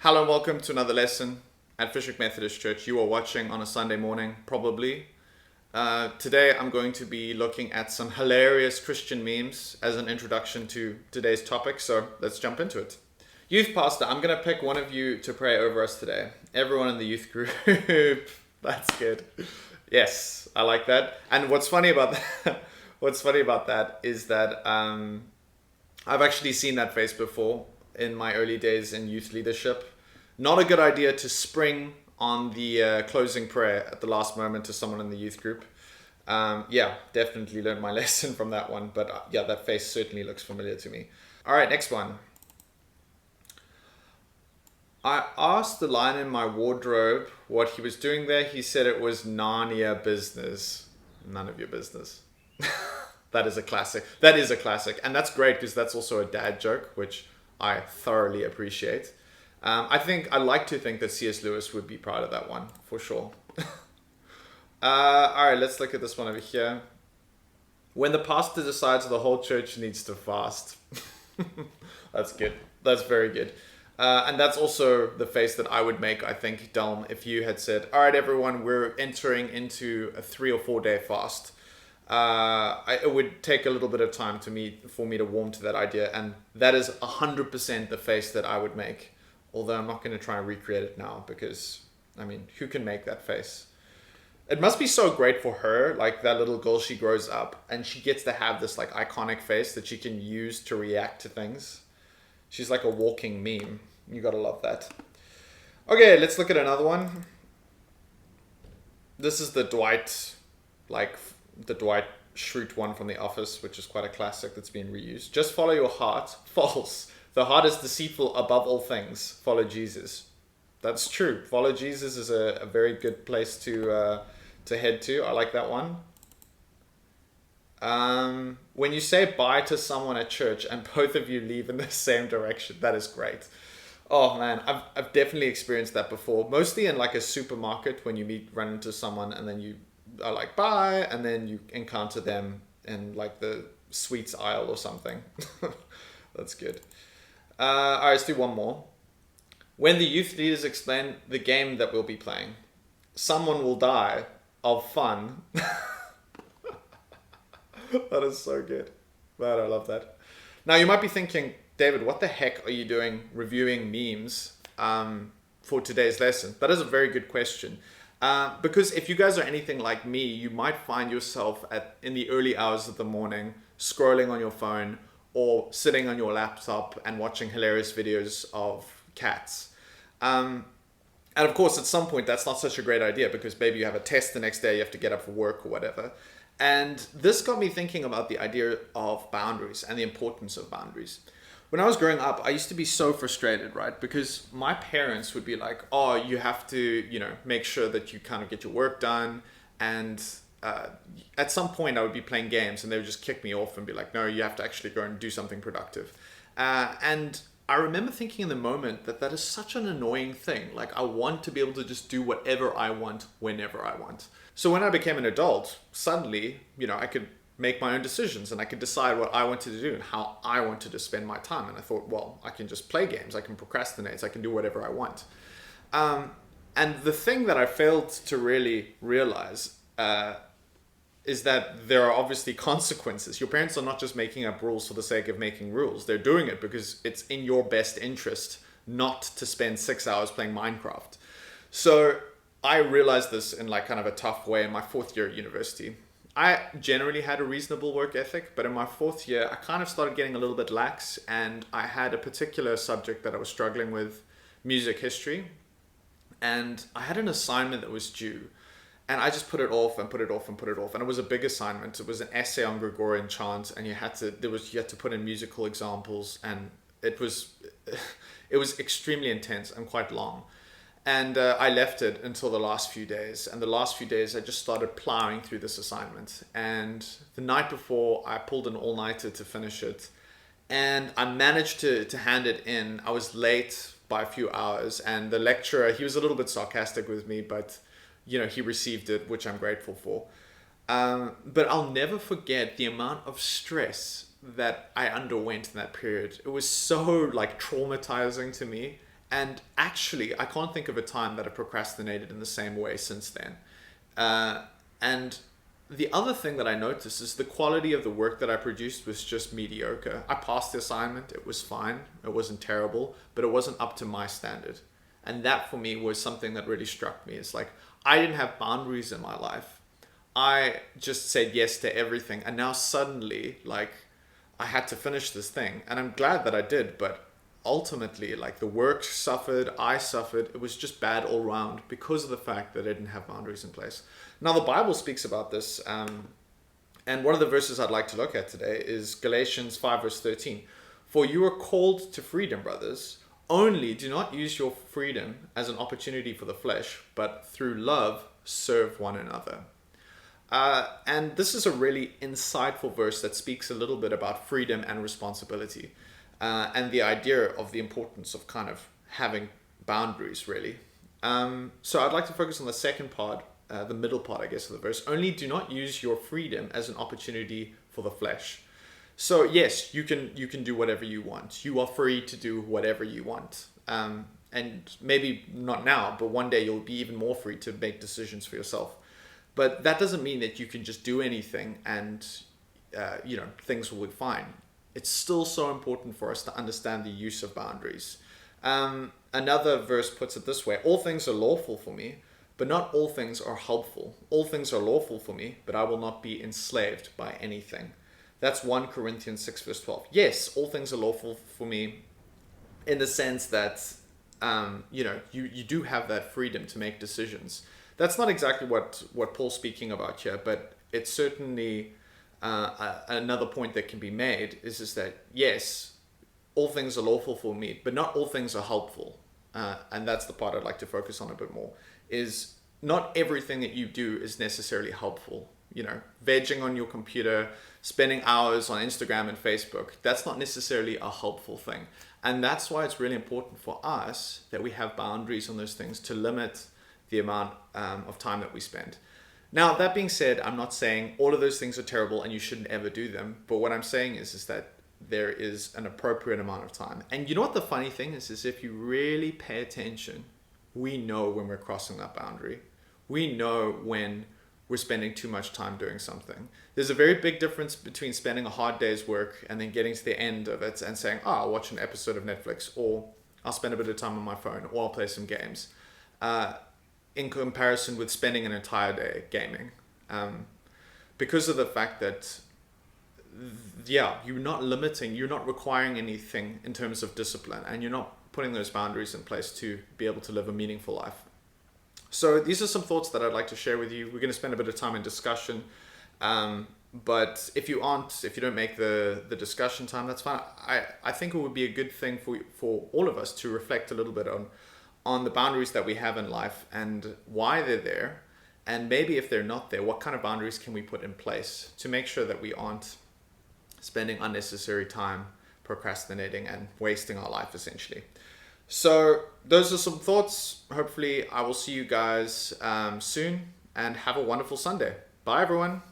Hello and welcome to another lesson at Fishwick Methodist Church. You are watching on a Sunday morning, probably. Today I'm going to be looking at some hilarious Christian memes as an introduction to today's topic, so let's jump into it. Youth pastor, I'm going to pick one of you to pray over us today. Everyone in the youth group. That's good. Yes, I like that. And what's funny about that is that I've actually seen that face before in my early days in youth leadership. Not a good idea to spring on the closing prayer at the last moment to someone in the youth group. Definitely learned my lesson from that one. But that face certainly looks familiar to me. All right, next one. I asked the lion in my wardrobe what he was doing there. He said it was Narnia business. None of your business. That is a classic. And that's great because that's also a dad joke, which I thoroughly appreciate. I like to think that C.S. Lewis would be proud of that one, for sure. All right, let's look at this one over here. When the pastor decides the whole church needs to fast. That's good. That's very good. And that's also the face that I would make, I think, Delm, if you had said, all right, everyone, we're entering into a 3 or 4 day fast. It would take a little bit of time for me to warm to that idea. And that is 100% the face that I would make. Although I'm not going to try and recreate it now because, who can make that face? It must be so great for her, like that little girl, she grows up and she gets to have this like iconic face that she can use to react to things. She's like a walking meme. You gotta love that. Okay, let's look at another one. This is the Dwight Schrute one from The Office, which is quite a classic that's been reused. Just follow your heart. False. The heart is deceitful above all things. Follow Jesus. That's true. Follow Jesus is a very good place to head to. I like that one. When you say bye to someone at church and both of you leave in the same direction, that is great. Oh man, I've definitely experienced that before. Mostly in like a supermarket when you run into someone and then you are like bye, and then you encounter them in like the sweets aisle or something. That's good. All right, let's do one more. When the youth leaders explain the game that we'll be playing, someone will die of fun. That is so good. Man, I love that. Now, you might be thinking, David, what the heck are you doing reviewing memes for today's lesson? That is a very good question. Because if you guys are anything like me, you might find yourself in the early hours of the morning scrolling on your phone or sitting on your laptop and watching hilarious videos of cats. And of course, at some point, that's not such a great idea because maybe you have a test the next day, you have to get up for work or whatever. And this got me thinking about the idea of boundaries and the importance of boundaries. When I was growing up, I used to be so frustrated, right? Because my parents would be like, oh, you have to, make sure that you kind of get your work done. And at some point I would be playing games and they would just kick me off and be like, no, you have to actually go and do something productive. And I remember thinking in the moment that is such an annoying thing. Like, I want to be able to just do whatever I want, whenever I want. So when I became an adult, suddenly, I could make my own decisions and I could decide what I wanted to do and how I wanted to spend my time. And I thought, well, I can just play games, I can procrastinate, I can do whatever I want. And the thing that I failed to really realize is that there are obviously consequences. Your parents are not just making up rules for the sake of making rules. They're doing it because it's in your best interest not to spend 6 hours playing Minecraft. So I realized this in like kind of a tough way in my 4th year at university. I generally had a reasonable work ethic, but in my 4th year, I kind of started getting a little bit lax, and I had a particular subject that I was struggling with, music history, and I had an assignment that was due. And I just put it off and put it off and put it off. And it was a big assignment. It was an essay on Gregorian chant, and you had to put in musical examples, and it was extremely intense and quite long. And I left it until the last few days. And the last few days, I just started plowing through this assignment. And the night before, I pulled an all-nighter to finish it. And I managed to hand it in. I was late by a few hours. And the lecturer, he was a little bit sarcastic with me, but he received it, which I'm grateful for. But I'll never forget the amount of stress that I underwent in that period. It was so like traumatizing to me. And actually, I can't think of a time that I procrastinated in the same way since then. And the other thing that I noticed is the quality of the work that I produced was just mediocre. I passed the assignment, it was fine, it wasn't terrible, but it wasn't up to my standard. And that for me was something that really struck me. It's like, I didn't have boundaries in my life. I just said yes to everything. And now suddenly, like, I had to finish this thing. And I'm glad that I did, but ultimately, like, the work suffered, I suffered. It was just bad all around because of the fact that I didn't have boundaries in place. Now, the Bible speaks about this. And one of the verses I'd like to look at today is Galatians 5 verse 13. For you are called to freedom, brothers. Only do not use your freedom as an opportunity for the flesh, but through love serve one another. And this is a really insightful verse that speaks a little bit about freedom and responsibility, and the idea of the importance of kind of having boundaries, really. So I'd like to focus on the second part, the middle part, I guess, of the verse. Only do not use your freedom as an opportunity for the flesh. So yes, you can do whatever you want. You are free to do whatever you want. And maybe not now, but one day you'll be even more free to make decisions for yourself. But that doesn't mean that you can just do anything and things will be fine. It's still so important for us to understand the use of boundaries. Another verse puts it this way: all things are lawful for me, but not all things are helpful. All things are lawful for me, but I will not be enslaved by anything. That's 1 Corinthians 6 verse 12. Yes, all things are lawful for me in the sense that, you do have that freedom to make decisions. That's not exactly what Paul's speaking about here, but it's certainly another point that can be made is that, yes, all things are lawful for me, but not all things are helpful. And that's the part I'd like to focus on a bit more, is not everything that you do is necessarily helpful. Vegging on your computer, spending hours on Instagram and Facebook, that's not necessarily a helpful thing. And that's why it's really important for us that we have boundaries on those things to limit the amount of time that we spend. Now, that being said, I'm not saying all of those things are terrible and you shouldn't ever do them. But what I'm saying is that there is an appropriate amount of time. And you know what the funny thing is if you really pay attention, we know when we're crossing that boundary. We know when we're spending too much time doing something. There's a very big difference between spending a hard day's work and then getting to the end of it and saying, I'll watch an episode of Netflix, or I'll spend a bit of time on my phone, or I'll play some games, in comparison with spending an entire day gaming. Because of the fact that, you're not limiting, you're not requiring anything in terms of discipline, and you're not putting those boundaries in place to be able to live a meaningful life. So these are some thoughts that I'd like to share with you. We're going to spend a bit of time in discussion. But if you don't make the discussion time, that's fine. I think it would be a good thing for all of us to reflect a little bit on the boundaries that we have in life and why they're there. And maybe if they're not there, what kind of boundaries can we put in place to make sure that we aren't spending unnecessary time procrastinating and wasting our life, essentially. So those are some thoughts. Hopefully I will see you guys soon, and have a wonderful Sunday. Bye, everyone.